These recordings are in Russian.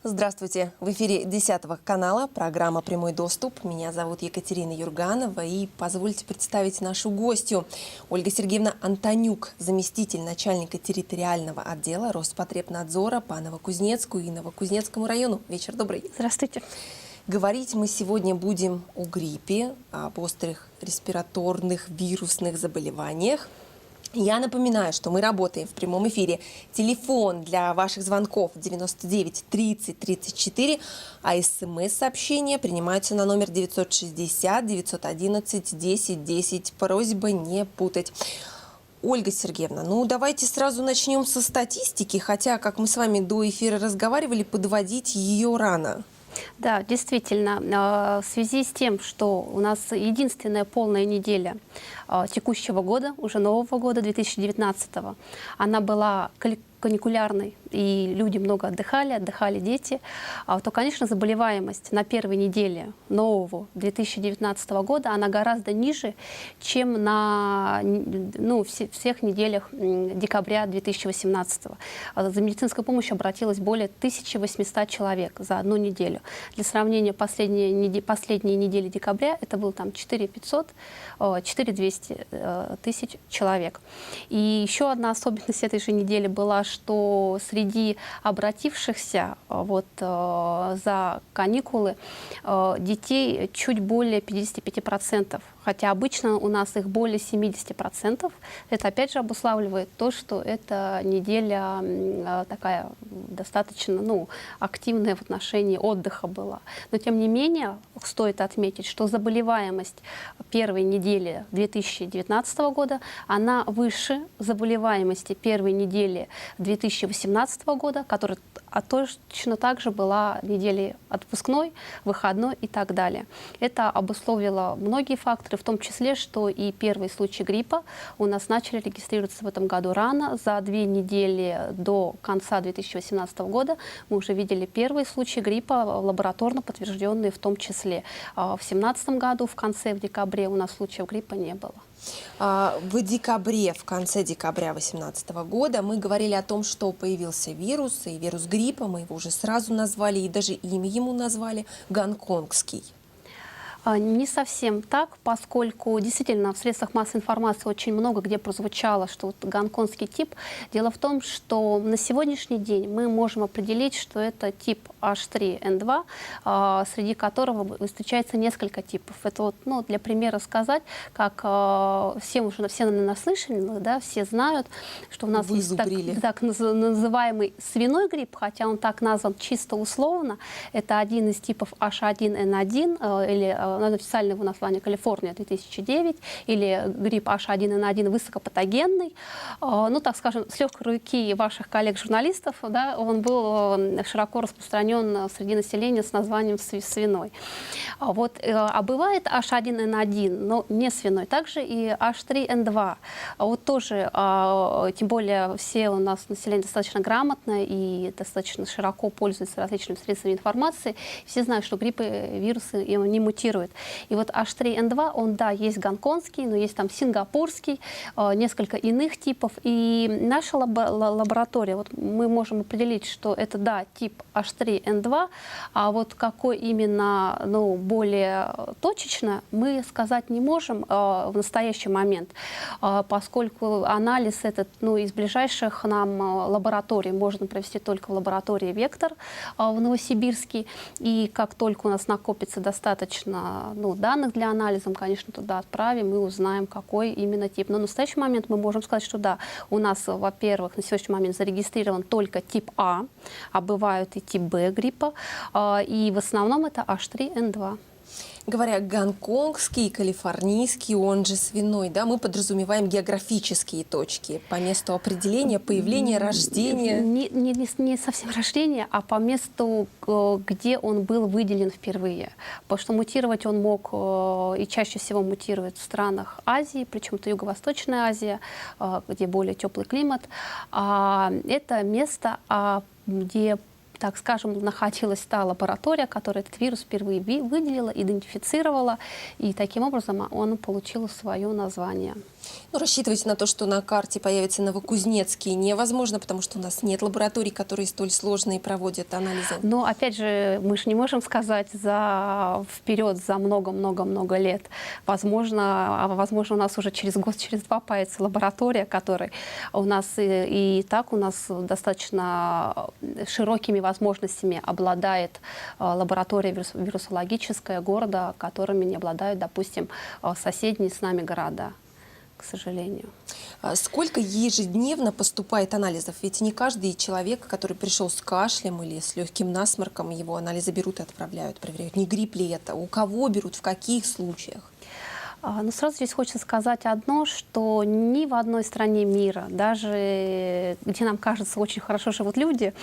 Здравствуйте! В эфире 10 канала программа «Прямой доступ». Меня зовут Екатерина Юрганова. И позвольте представить нашу гостью. Ольга Сергеевна Антонюк, заместитель начальника территориального отдела Роспотребнадзора по Новокузнецку и Новокузнецкому району. Вечер добрый. Здравствуйте. Говорить мы сегодня будем о гриппе, об острых респираторных вирусных заболеваниях. Я напоминаю, что мы работаем в прямом эфире. Телефон для ваших звонков 99 30 34, а СМС-сообщения принимаются на номер 960 911 10 10. Просьба не путать. Ольга Сергеевна, ну давайте сразу начнем со статистики, хотя, как мы с вами до эфира разговаривали, подводить ее рано. Да, действительно, в связи с тем, что у нас единственная полная неделя текущего года, уже нового года, 2019, она была каникулярной, и люди много отдыхали дети, то, конечно, заболеваемость на первой неделе нового 2019 года, она гораздо ниже, чем на всех неделях декабря 2018. За медицинской помощью обратилось более 1800 человек за одну неделю. Для сравнения, последние недели декабря это было там 4200 тысяч человек. И еще одна особенность этой же недели была, что среди обратившихся за каникулы детей чуть более 55%, хотя обычно у нас их более 70%. Это опять же обуславливает то, что эта неделя такая достаточно активная в отношении отдыха была. Но тем не менее стоит отметить, что заболеваемость первой недели 2019 года, она выше заболеваемости первой недели 2018 года, которая точно так же была неделей отпускной, выходной и так далее. Это обусловило многие факторы, в том числе, что и первые случаи гриппа у нас начали регистрироваться в этом году рано. За 2 недели до конца 2018 года мы уже видели первые случаи гриппа, лабораторно подтвержденные в том числе. В 2017 году, в декабре, у нас случаев гриппа не было. В конце декабря 2018 года мы говорили о том, что появился вирус, и вирус гриппа, мы его уже сразу назвали, и даже имя ему назвали — гонконгский. Не совсем так, поскольку действительно в средствах массовой информации очень много где прозвучало, что гонконгский тип. Дело в том, что на сегодняшний день мы можем определить, что это тип H3N2, среди которого встречается несколько типов. Это для примера сказать, как все наслышаны, да, все знают, что у нас есть так называемый свиной грипп, хотя он так назван чисто условно. Это один из типов H1N1 или официальное его название Калифорния 2009, или грипп H1N1 высокопатогенный. Так скажем, с легкой руки ваших коллег-журналистов, да, он был широко распространен среди населения с названием свиной. А бывает H1N1, но не свиной. Также и H3N2. Тоже, тем более, все у нас население достаточно грамотно и достаточно широко пользуется различными средствами информации. Все знают, что гриппы, вирусы не мутируют. И H3N2, он, да, есть гонконгский, но есть там сингапурский, несколько иных типов. И наша лаборатория, мы можем определить, что это, да, тип H3N2, а какой именно, более точечно, мы сказать не можем в настоящий момент, поскольку анализ этот, из ближайших нам лабораторий можно провести только в лаборатории «Вектор» в Новосибирске. И как только у нас накопится достаточно данных для анализа, конечно, туда отправим и узнаем, какой именно тип. Но в настоящий момент мы можем сказать, что да, у нас, во-первых, на сегодняшний момент зарегистрирован только тип А бывают и тип Б гриппа, и в основном это H3N2. Говоря гонконгский, калифорнийский, он же свиной, да, мы подразумеваем географические точки по месту определения, появления, рождения. Не совсем рождения, а по месту, где он был выделен впервые. Потому что мутировать он мог и чаще всего мутирует в странах Азии, причем это Юго-Восточная Азия, где более теплый климат. Это место, где так скажем, находилась та лаборатория, которая этот вирус впервые выделила, идентифицировала, и таким образом он получил свое название. Ну, рассчитывать на то, что на карте появится Новокузнецкий, невозможно, потому что у нас нет лабораторий, которые столь сложные проводят анализы. Но, опять же, мы же не можем сказать вперед за много-много-много лет. Возможно, у нас уже через год, через два появится лаборатория, которая у нас и так у нас достаточно широкими возможностями обладает лаборатория вирусологическая города, которыми не обладают, допустим, соседние с нами города, к сожалению. Сколько ежедневно поступает анализов? Ведь не каждый человек, который пришел с кашлем или с легким насморком, его анализы берут и отправляют, проверяют, не грипп ли это, у кого берут, в каких случаях. Но сразу здесь хочется сказать одно, что ни в одной стране мира, даже где нам кажется очень хорошо живут люди,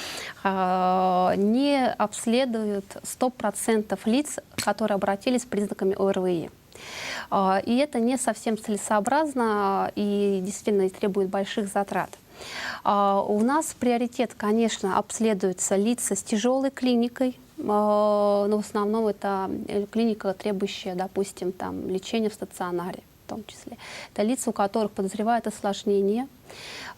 не обследуют 100% лиц, которые обратились с признаками ОРВИ. И это не совсем целесообразно и действительно требует больших затрат. У нас приоритет, конечно, обследуются лица с тяжелой клиникой, но в основном это клиника, требующая, допустим, там, лечения в стационаре в том числе. Это лица, у которых подозревают осложнения.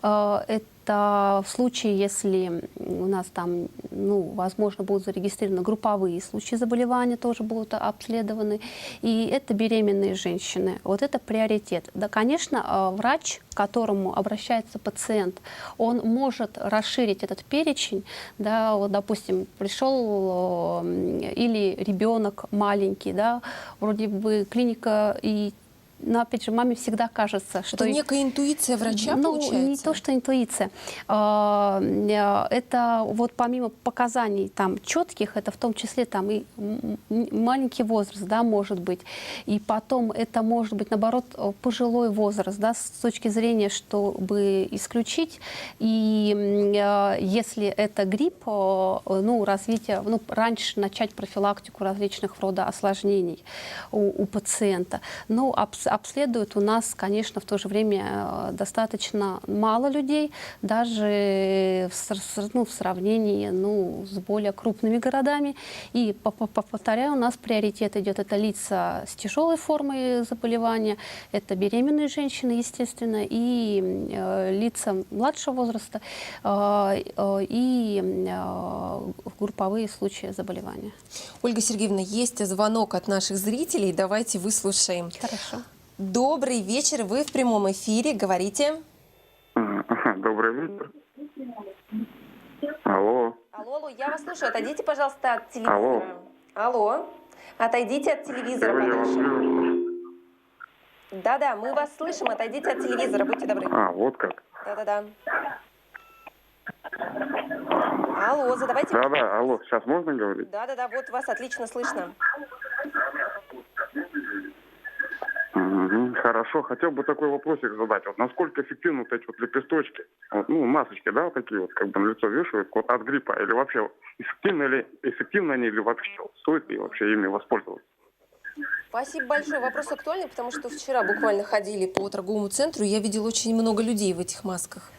Это в случае, если у нас там, возможно, будут зарегистрированы групповые случаи заболевания, тоже будут обследованы. И это беременные женщины. Вот это приоритет. Да, конечно, врач, к которому обращается пациент, он может расширить этот перечень. Да, вот, допустим, пришел или ребенок маленький, да, вроде бы клиника и... Но, опять же, маме всегда кажется, что... Это некая интуиция врача, получается? Не то, что интуиция. Это вот помимо показаний там четких, это в том числе там и маленький возраст, да, может быть. И потом это может быть, наоборот, пожилой возраст, да, с точки зрения, чтобы исключить. И если это грипп, развитие, раньше начать профилактику различных рода осложнений у пациента. Обследуют у нас, конечно, в то же время достаточно мало людей, даже в сравнении с более крупными городами. И, повторяю, у нас приоритет идет это лица с тяжелой формой заболевания, это беременные женщины, естественно, и лица младшего возраста, и групповые случаи заболевания. Ольга Сергеевна, есть звонок от наших зрителей, давайте выслушаем. Хорошо. Добрый вечер, вы в прямом эфире, говорите. Добрый вечер. Алло. Алло, я вас слушаю. Отойдите, пожалуйста, от телевизора. Алло. Отойдите от телевизора подальше. Да-да, мы вас слышим. Отойдите от телевизора, будьте добры. Вот как. Да-да-да. Алло, задавайте. Да-да, алло, сейчас можно говорить? Да-да-да, вот вас отлично слышно. Хорошо, хотел бы такой вопросик задать. Вот насколько эффективны вот эти вот лепесточки, масочки, да, вот такие вот, как бы на лицо вешают, вот от гриппа, или вообще эффективны они, или вообще стоит ли вообще ими воспользоваться? Спасибо большое. Вопрос актуальный, потому что вчера буквально ходили по торговому центру, и я видела очень много людей в этих масках.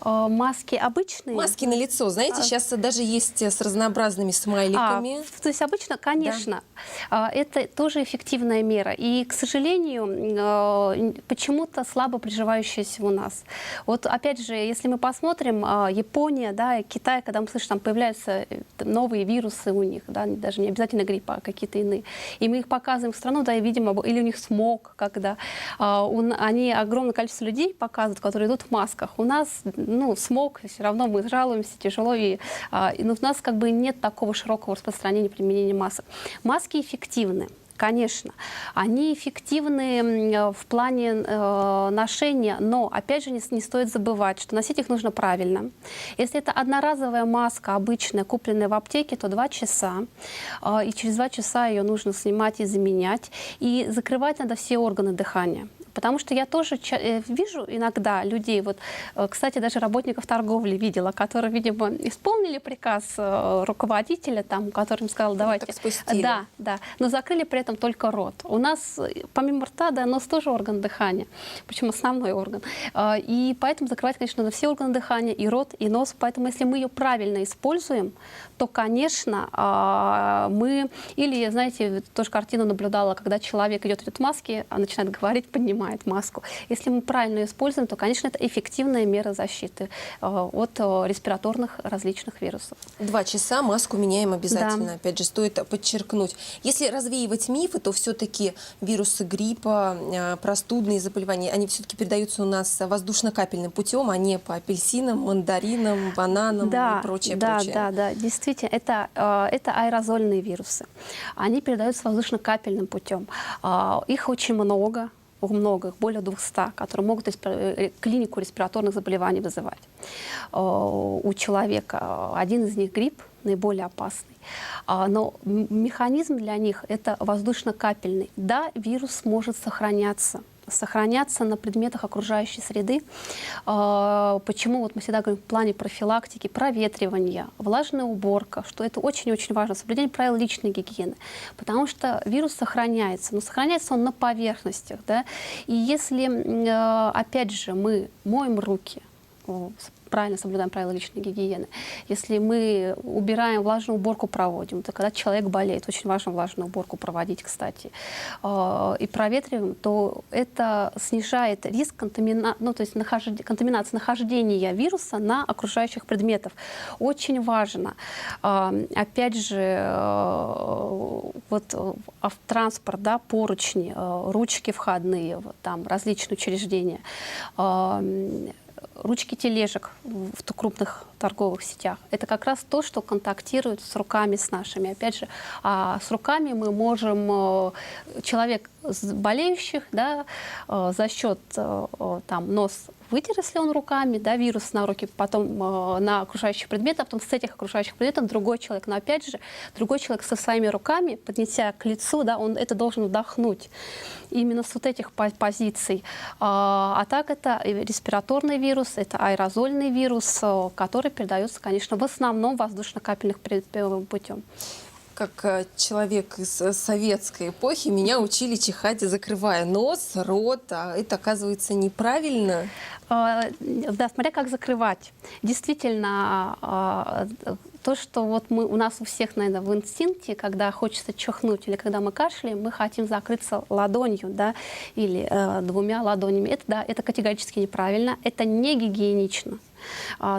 Маски обычные? Маски на лицо. Знаете, сейчас даже есть с разнообразными смайликами. То есть обычно, конечно, да. Это тоже эффективная мера. И, к сожалению, почему-то слабо приживающаяся у нас. Вот опять же, если мы посмотрим, Япония, да, Китай, когда мы слышим, там появляются новые вирусы у них, да, даже не обязательно гриппа, а какие-то иные. И мы их показываем в страну, да, и видим, или у них смог, когда они огромное количество людей показывают, которые идут в масках. У нас смог, все равно мы жалуемся, тяжело, и у нас как бы нет такого широкого распространения применения масок. Маски эффективны. Конечно, они эффективны в плане ношения, но, опять же, не стоит забывать, что носить их нужно правильно. Если это одноразовая маска, обычная, купленная в аптеке, то 2 часа, и через 2 часа ее нужно снимать и заменять. И закрывать надо все органы дыхания. Потому что я тоже вижу иногда людей, вот, кстати, даже работников торговли видела, которые, видимо, исполнили приказ руководителя, там, который им сказал, давайте... Так спустили. Да, да, но закрыли при этом только рот. У нас, помимо рта, да, нос тоже орган дыхания, причем основной орган. И поэтому закрывать, конечно, надо все органы дыхания, и рот, и нос. Поэтому если мы ее правильно используем, то, конечно, мы... Или, знаете, тоже картину наблюдала, когда человек идет в маске, а начинает говорить, поднимает маску. Если мы правильно ее используем, то, конечно, это эффективная мера защиты от респираторных различных вирусов. 2 часа маску меняем обязательно. Да. Опять же, стоит подчеркнуть. Если развеивать мифы, то все-таки вирусы гриппа, простудные заболевания, они все-таки передаются у нас воздушно-капельным путем, а не по апельсинам, мандаринам, бананам и прочее. Да, действительно, это аэрозольные вирусы. Они передаются воздушно-капельным путем. Их очень много, их более 200, которые могут клинику респираторных заболеваний вызывать у человека. Один из них грипп, наиболее опасный. Но механизм для них это воздушно-капельный. Да, вирус может сохраняться на предметах окружающей среды. Почему вот мы всегда говорим в плане профилактики, проветривания, влажная уборка, что это очень-очень важно, соблюдение правил личной гигиены, потому что вирус сохраняется, но сохраняется он на поверхностях, да? И если, опять же, мы моем руки, правильно соблюдаем правила личной гигиены. Если мы убираем, влажную уборку проводим, то когда человек болеет, очень важно влажную уборку проводить, кстати, и проветриваем, то это снижает риск контаминации, нахождения вируса на окружающих предметов. Очень важно. Опять же, вот автотранспорт, да, поручни, ручки входные, там различные учреждения, ручки тележек в крупных торговых сетях. Это как раз то, что контактирует с руками с нашими. Опять же, с руками мы можем, человек болеющих, да, за счет там, нос вытер, если он руками, да, вирус на руки, потом на окружающих предметах, потом с этих окружающих предметов другой человек. Но опять же, другой человек со своими руками, поднеся к лицу, да, он это должен вдохнуть. Именно с вот этих позиций. А так это респираторный вирус, это аэрозольный вирус, который передается, конечно, в основном воздушно-капельным путем. Как человек из советской эпохи, меня учили чихать, закрывая нос, рот, а это, оказывается, неправильно. Да, смотря как закрывать. Действительно, то, что вот у нас у всех, наверное, в инстинкте, когда хочется чихнуть или когда мы кашляем, мы хотим закрыться ладонью, да, или 2 ладонями. Это, да, это категорически неправильно, это не гигиенично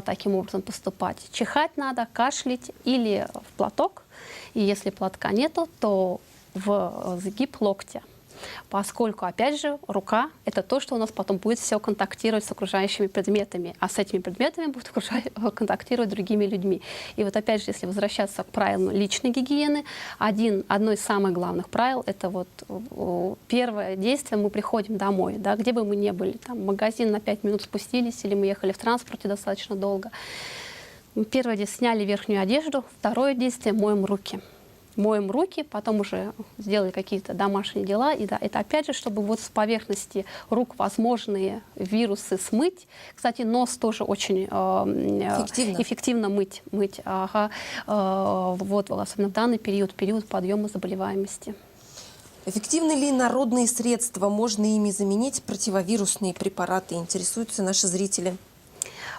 таким образом поступать. Чихать надо, кашлять или в платок, и если платка нету, то в сгиб локтя. Поскольку, опять же, рука — это то, что у нас потом будет все контактировать с окружающими предметами, а с этими предметами будут контактировать с другими людьми. И вот опять же, если возвращаться к правилам личной гигиены, одно из самых главных правил — это вот первое действие, мы приходим домой, да, где бы мы ни были, там, в магазин на 5 минут спустились, или мы ехали в транспорте достаточно долго. Первое действие — сняли верхнюю одежду, второе действие — моем руки. Моем руки, потом уже сделали какие-то домашние дела. И да, это опять же, чтобы вот с поверхности рук возможные вирусы смыть. Кстати, нос тоже очень эффективно мыть. Ага. Вот, особенно в данный период подъема заболеваемости. Эффективны ли народные средства? Можно ими заменить противовирусные препараты? Интересуются наши зрители.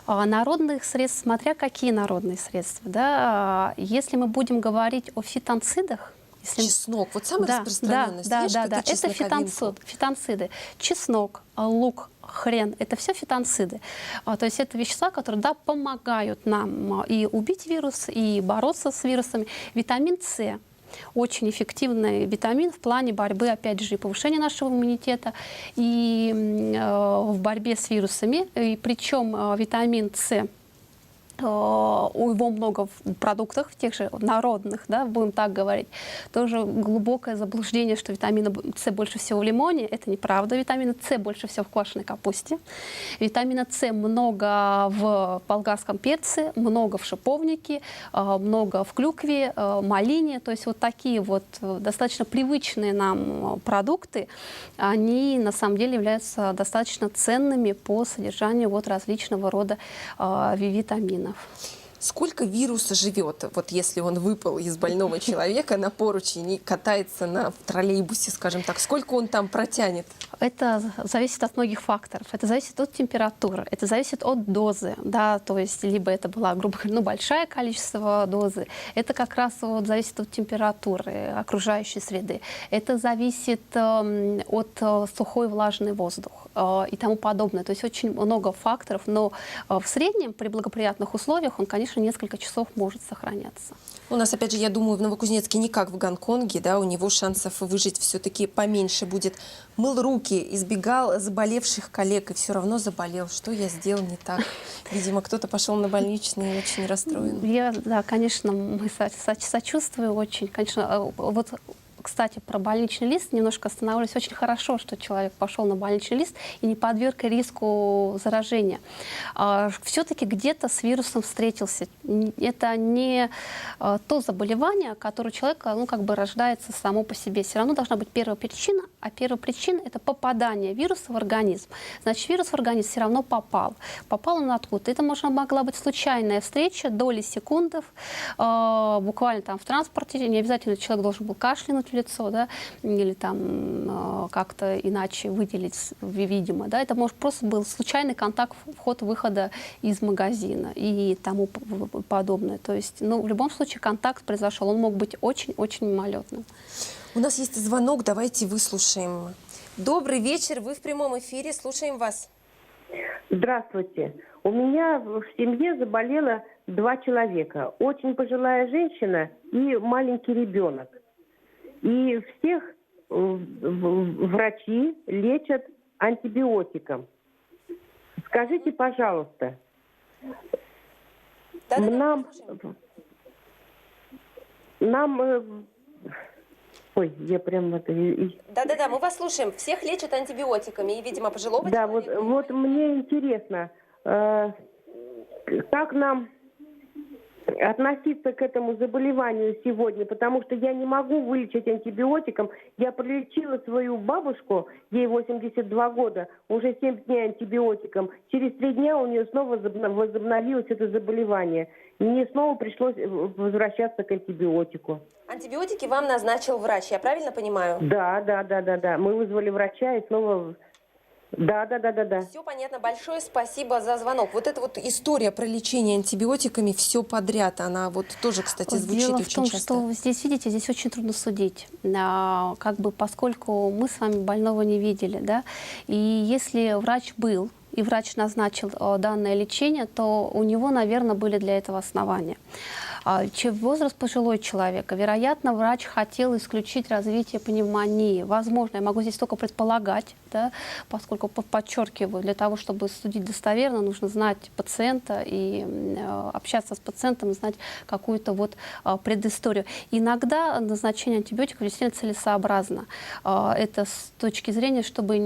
Народных средств, смотря какие народные средства. Да? Если мы будем говорить о фитонцидах, чеснок, вот самый распространенный. Да, это фитонциды. Чеснок, лук, хрен, это все фитонциды. То есть это вещества, которые, да, помогают нам и убить вирус, и бороться с вирусами. Витамин С. Очень эффективный витамин в плане борьбы, опять же, и повышения нашего иммунитета, и в борьбе с вирусами. И причем витамин С у его много в продуктах, в тех же народных, да, будем так говорить. Тоже глубокое заблуждение, что витамина С больше всего в лимоне. Это неправда. Витамина С больше всего в квашеной капусте. Витамина С много в болгарском перце, много в шиповнике, много в клюкве, малине. То есть вот такие вот достаточно привычные нам продукты, они на самом деле являются достаточно ценными по содержанию вот различного рода витаминов. Сколько вируса живет, вот если он выпал из больного человека на поручень и катается в троллейбусе, скажем так, сколько он там протянет? Это зависит от многих факторов. Это зависит от температуры, это зависит от дозы, да, то есть либо это была, грубо говоря, большое количество дозы, это как раз вот зависит от температуры окружающей среды, это зависит от сухой влажный воздух и тому подобное. То есть очень много факторов, но в среднем при благоприятных условиях он, конечно, несколько часов может сохраняться. У нас, опять же, я думаю, в Новокузнецке не как в Гонконге, да, у него шансов выжить все-таки поменьше будет. Мыл руки, избегал заболевших коллег и все равно заболел. Что я сделал не так? Видимо, кто-то пошел на больничный и очень расстроен. Да, конечно, мы сочувствую очень. Конечно, вот, кстати, про больничный лист немножко остановились. Очень хорошо, что человек пошел на больничный лист и не подверг риску заражения. Все-таки где-то с вирусом встретился. Это не то заболевание, которое у человека как бы рождается само по себе. Все равно должна быть первая причина, а первая причина – это попадание вируса в организм. Значит, вирус в организм все равно попал. Попал он откуда? Это могла быть случайная встреча, доли секундов, буквально там в транспорте. Не обязательно человек должен был кашлянуть в лицо, да, или там как-то иначе выделить, видимо. Да. Это может просто был случайный контакт вход-выхода из магазина и тому подобное. То есть, ну, в любом случае контакт произошел. Он мог быть очень-очень мимолетным. У нас есть звонок, давайте выслушаем. Добрый вечер, вы в прямом эфире, слушаем вас. Здравствуйте. У меня в семье заболело 2 человека. Очень пожилая женщина и маленький ребенок. И всех врачи лечат антибиотиком. Скажите, пожалуйста, ой, я прям это... Да-да-да, мы вас слушаем. Всех лечат антибиотиками, и, видимо, пожилого Да, человека. вот мне интересно, как нам относиться к этому заболеванию сегодня, потому что я не могу вылечить антибиотиком. Я пролечила свою бабушку, ей 82 года, уже 7 дней антибиотиком. Через 3 дня у нее снова возобновилось это заболевание. Мне снова пришлось возвращаться к антибиотику. Антибиотики вам назначил врач, я правильно понимаю? Да. Мы вызвали врача и снова... Да. Все понятно. Большое спасибо за звонок. Вот эта вот история про лечение антибиотиками все подряд, она вот тоже, кстати, звучит Дело очень в том, часто. что здесь, видите, здесь очень трудно судить, как бы, поскольку мы с вами больного не видели, да, и если врач был, и врач назначил данное лечение, то у него, наверное, были для этого основания. Возраст пожилой человека. Вероятно, врач хотел исключить развитие пневмонии. Возможно, я могу здесь только предполагать, да, поскольку, подчеркиваю, для того, чтобы судить достоверно, нужно знать пациента и общаться с пациентом, знать какую-то вот предысторию. Иногда назначение антибиотиков действительно целесообразно. Это с точки зрения, чтобы,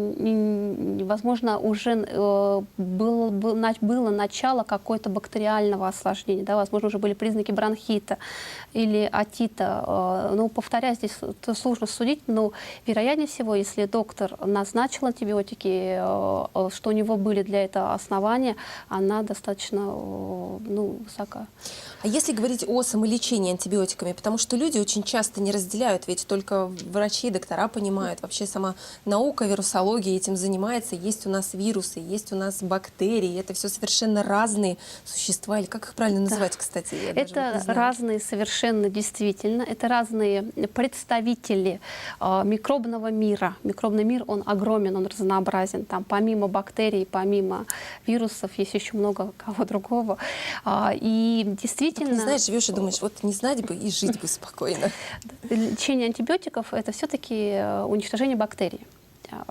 возможно, уже было начало какое-то бактериального осложнения, да, возможно, уже были признаки бронхита или отита. Ну, повторяю, здесь это сложно судить, но вероятнее всего, если доктор назначил антибиотики, что у него были для этого основания, она достаточно высока. А если говорить о самолечении антибиотиками, потому что люди очень часто не разделяют, ведь только врачи, доктора понимают, вообще сама наука, вирусология этим занимается, есть у нас вирусы, есть у нас бактерии, это все совершенно разные существа, или как их правильно называть, кстати? Это разные совершенно действительно, это разные представители микробного мира. Микробный мир, он огромен, он разнообразен. Там помимо бактерий, помимо вирусов, есть еще много кого другого. И действительно... Не знаешь, живешь и думаешь, вот не знать бы и жить бы спокойно. Лечение антибиотиков — это все-таки уничтожение бактерий.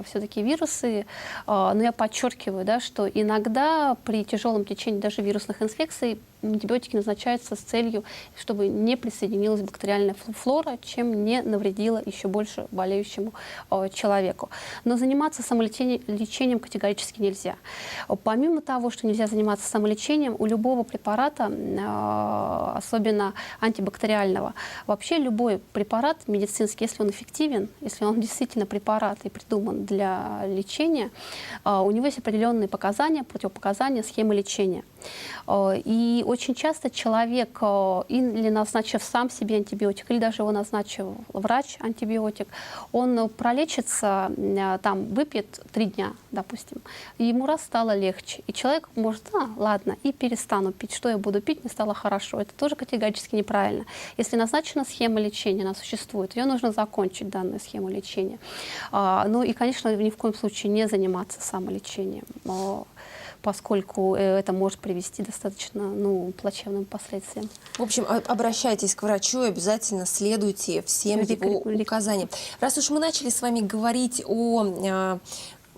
Все-таки вирусы, но я подчеркиваю, да, что иногда при тяжелом течении даже вирусных инфекций антибиотики назначаются с целью, чтобы не присоединилась бактериальная флора, чем не навредила еще больше болеющему человеку. Но заниматься самолечением категорически нельзя. Помимо того, что нельзя заниматься самолечением, у любого препарата, особенно антибактериального, вообще любой препарат медицинский, если он эффективен, если он действительно препарат и придуман для лечения, у него есть определенные показания, противопоказания, схемы лечения. И очень часто человек, или назначив сам себе антибиотик, или даже его назначил врач антибиотик, он пролечится, там, выпьет 3 дня, допустим, и ему раз стало легче. И человек может, ладно, и перестану пить. Что я буду пить, не стало хорошо. Это тоже категорически неправильно. Если назначена схема лечения, она существует, ее нужно закончить, данную схему лечения. Ну и, конечно, ни в коем случае не заниматься самолечением, поскольку это может привести к достаточно плачевным последствиям. В общем, обращайтесь к врачу и обязательно следуйте всем его указаниям. Раз уж мы начали с вами говорить о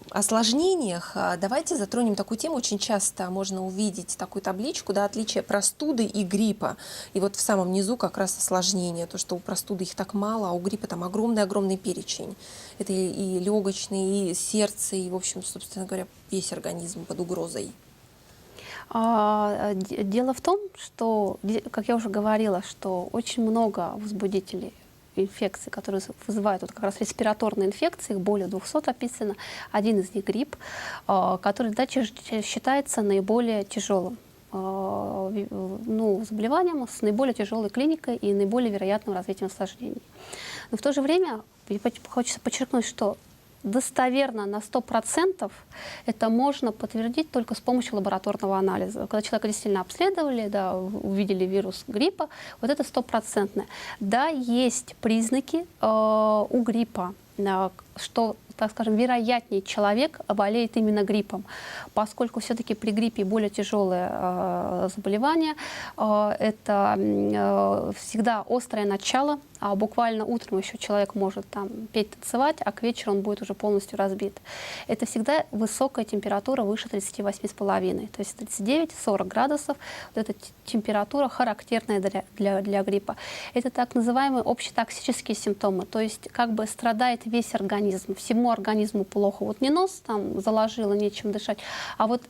осложнениях, давайте затронем такую тему. Очень часто можно увидеть такую табличку, да, отличие простуды и гриппа. И вот в самом низу как раз осложнения, то, что у простуды их так мало, а у гриппа там огромный-огромный перечень. Это и легочный, и сердце, и, в общем, собственно говоря, весь организм под угрозой. Дело в том, что, как я уже говорила, что очень много возбудителей инфекций, которые вызывают вот как раз респираторные инфекции, их более 200 описано. Один из них грипп, который считается наиболее тяжелым заболеванием с наиболее тяжелой клиникой и наиболее вероятным развитием осложнений. Но в то же время хочется подчеркнуть, что достоверно на 100% это можно подтвердить только с помощью лабораторного анализа. Когда человека действительно обследовали, да, увидели вирус гриппа, вот это 100%. Да, есть признаки у гриппа, что, так скажем, вероятнее человек болеет именно гриппом, поскольку все-таки при гриппе более тяжелое заболевание, это всегда острое начало, а буквально утром еще человек может там петь, танцевать, а к вечеру он будет уже полностью разбит. Это всегда высокая температура выше 38,5, то есть 39-40 градусов. Вот эта температура характерная для гриппа. Это так называемые общетоксические симптомы, то есть как бы страдает весь организм, всему организму плохо. Вот не нос там заложило, нечем дышать, а вот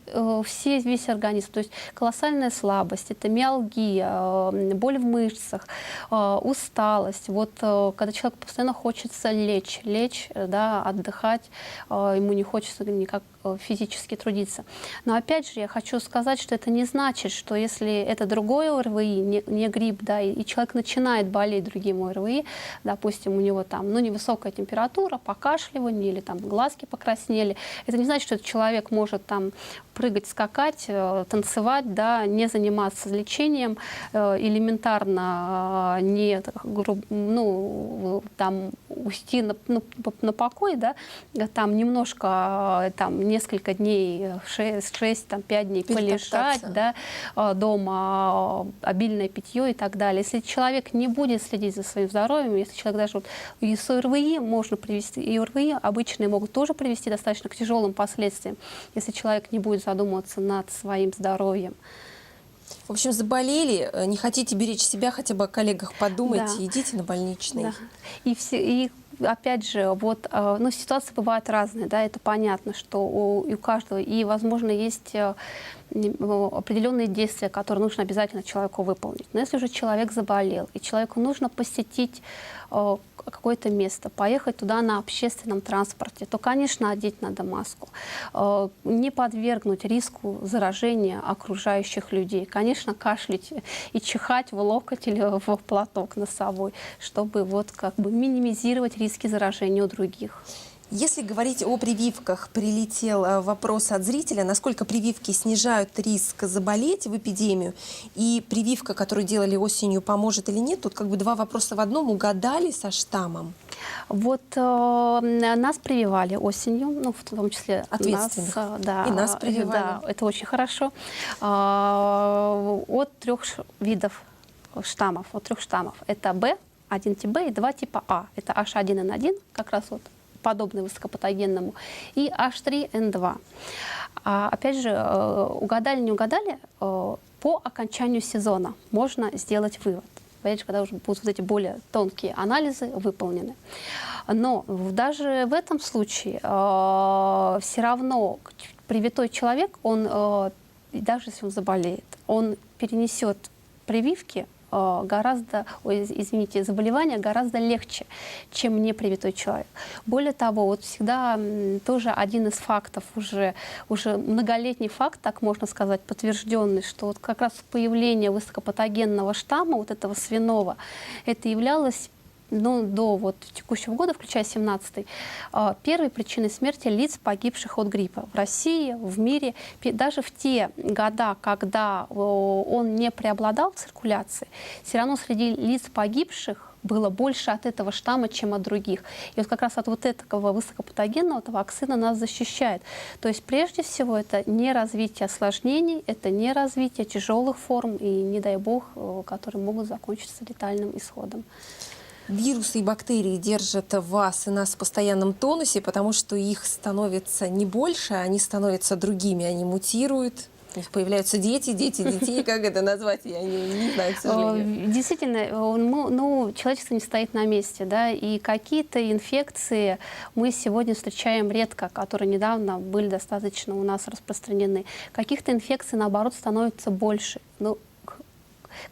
весь организм, то есть колоссальная слабость, это миалгия, боль в мышцах, усталость. Вот когда человеку постоянно хочется лечь, да, отдыхать, ему не хочется никак физически трудиться. Но опять же я хочу сказать, что это не значит, что если это другое ОРВИ, не грипп, да, и человек начинает болеть другим ОРВИ, допустим, у него там невысокая температура, покашливание или там глазки покраснели, это не значит, что этот человек может там прыгать, скакать, танцевать, да, не заниматься лечением, элементарно не там уйти на покой, да, там немножко несколько дней, 6-5 дней полежать, да, дома, обильное питье и так далее. Если человек не будет следить за своим здоровьем, если человек даже и с ОРВИ можно привести, и ОРВИ обычные могут тоже привести достаточно к тяжелым последствиям, если человек не будет задумываться над своим здоровьем. В общем, заболели, не хотите беречь себя, хотя бы о коллегах подумайте, да. Идите на больничный. Да. И опять же, вот, ситуации бывают разные, да, это понятно, что у каждого, и, возможно, есть определенные действия, которые нужно обязательно человеку выполнить. Но если уже человек заболел, и человеку нужно посетить какое-то место, поехать туда на общественном транспорте, то, конечно, одеть надо маску. Не подвергнуть риску заражения окружающих людей. Конечно, кашлять и чихать в локоть или в платок носовой, чтобы вот как бы минимизировать риски заражения у других. Если говорить о прививках, прилетел вопрос от зрителя, насколько прививки снижают риск заболеть в эпидемию, и прививка, которую делали осенью, поможет или нет? Тут как бы два вопроса в одном. Угадали со штаммом? Вот нас прививали осенью, в том числе ответственных. Нас, да, и нас прививали. Да, это очень хорошо. От 3 видов штаммов, Это Б, 1 тип Б и 2 типа А. Это H1N1, как раз вот подобный высокопатогенному, и H3N2. Опять же, угадали, не угадали, По окончанию сезона можно сделать вывод. Опять же, когда уже будут вот эти более тонкие анализы выполнены. Но даже в этом случае все равно привитой человек, он, даже если он заболеет, он перенесет прививки заболевания гораздо легче, чем непривитой человек. Более того, вот всегда тоже один из фактов, уже многолетний факт, так можно сказать, подтвержденный, что вот как раз появление высокопатогенного штамма, вот этого свиного, это являлось до вот текущего года, включая 17-й, первой причиной смерти лиц, погибших от гриппа. В России, в мире, даже в те года, когда он не преобладал в циркуляции, все равно среди лиц погибших было больше от этого штамма, чем от других. И вот как раз от вот этого высокопатогенного вакцина нас защищает. То есть прежде всего это не развитие осложнений, это не развитие тяжелых форм и, не дай бог, которые могут закончиться летальным исходом. Вирусы и бактерии держат вас и нас в постоянном тонусе, потому что их становится не больше, они становятся другими, они мутируют. У них появляются дети, детей, как это назвать, я не знаю, к сожалению. Действительно, человечество не стоит на месте, да, и какие-то инфекции мы сегодня встречаем редко, которые недавно были достаточно у нас распространены. Каких-то инфекций, наоборот, становится больше.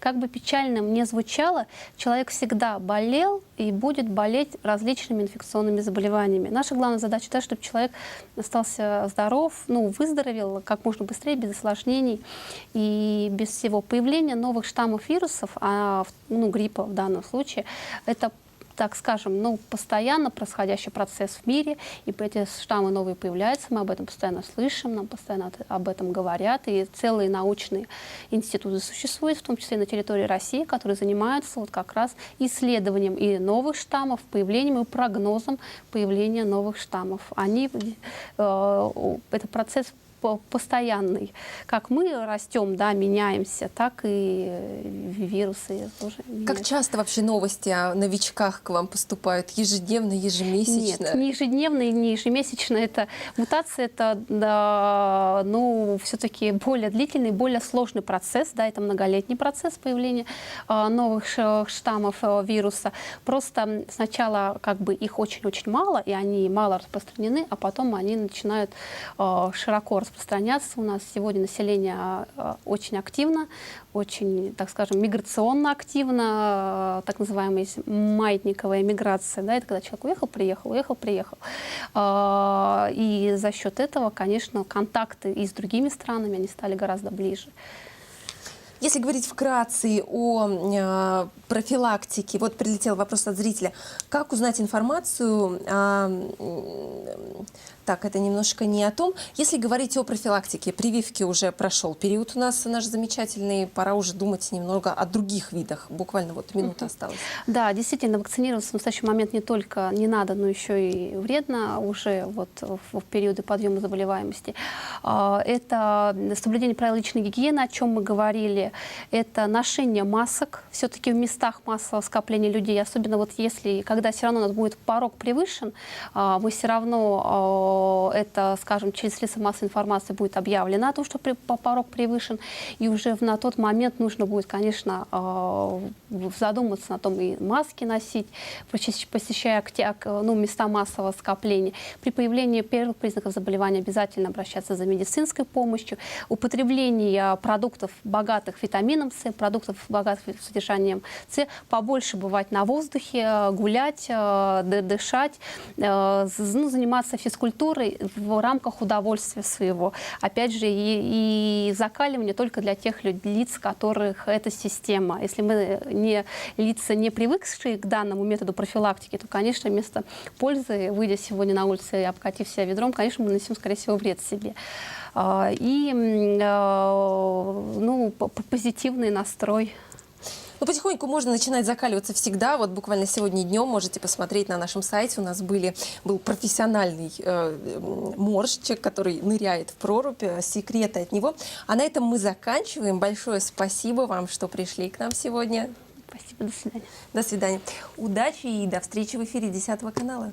Как бы печально мне звучало, человек всегда болел и будет болеть различными инфекционными заболеваниями. Наша главная задача, да, чтобы человек остался здоров, выздоровел как можно быстрее, без осложнений и без всего. Появление новых штаммов вирусов, гриппа в данном случае, это, так скажем, постоянно происходящий процесс в мире, и эти штаммы новые появляются, мы об этом постоянно слышим, нам постоянно об этом говорят, и целые научные институты существуют, в том числе на территории России, которые занимаются вот как раз исследованием и новых штаммов, появлением и прогнозом появления новых штаммов. Это процесс постоянный. Как мы растем, да, меняемся, так и вирусы тоже меняются. Как часто вообще новости о новичках к вам поступают? Ежедневно, ежемесячно? Нет, не ежедневно и не ежемесячно. Это мутация, это все-таки более длительный, более сложный процесс, да, это многолетний процесс появления новых штаммов вируса. Просто сначала как бы их очень-очень мало, и они мало распространены, а потом они начинают широко распространяться. У нас сегодня население очень активно, очень, так скажем, миграционно активно, так называемая маятниковая миграция. Да, это когда человек уехал. И за счет этого, конечно, контакты и с другими странами, они стали гораздо ближе. Если говорить вкратце о профилактике, вот прилетел вопрос от зрителя. Как узнать информацию Так, это немножко не о том. Если говорить о профилактике, прививки уже прошел период у нас наш замечательный, пора уже думать немного о других видах. Буквально вот минута осталась. Да, действительно, вакцинироваться в настоящий момент не только не надо, но еще и вредно уже вот в периоды подъема заболеваемости. Это соблюдение правил личной гигиены, о чем мы говорили. Это ношение масок все-таки в местах массового скопления людей, особенно вот если, когда все равно у нас будет порог превышен, мы все равно это, скажем, через средства массовой информации будет объявлено о том, что порог превышен, и уже на тот момент нужно будет, конечно, задуматься на том, и маски носить, посещая места массового скопления. При появлении первых признаков заболевания обязательно обращаться за медицинской помощью. Употребление продуктов, богатых витамином С, продуктов, богатых содержанием С, побольше бывать на воздухе, гулять, дышать, заниматься физкультурой в рамках удовольствия своего. Опять же, и закаливание только для тех лиц, которых эта система. Если мы лица, не привыкшие к данному методу профилактики, то, конечно, вместо пользы, выйдя сегодня на улицу и обкатив себя ведром, конечно, мы нанесем, скорее всего, вред себе. И позитивный настрой. Потихоньку можно начинать закаливаться всегда. Вот буквально сегодня днем можете посмотреть на нашем сайте. У нас был профессиональный моржчик, который ныряет в прорубь, секреты от него. А на этом мы заканчиваем. Большое спасибо вам, что пришли к нам сегодня. Спасибо, до свидания. До свидания. Удачи и до встречи в эфире 10 канала.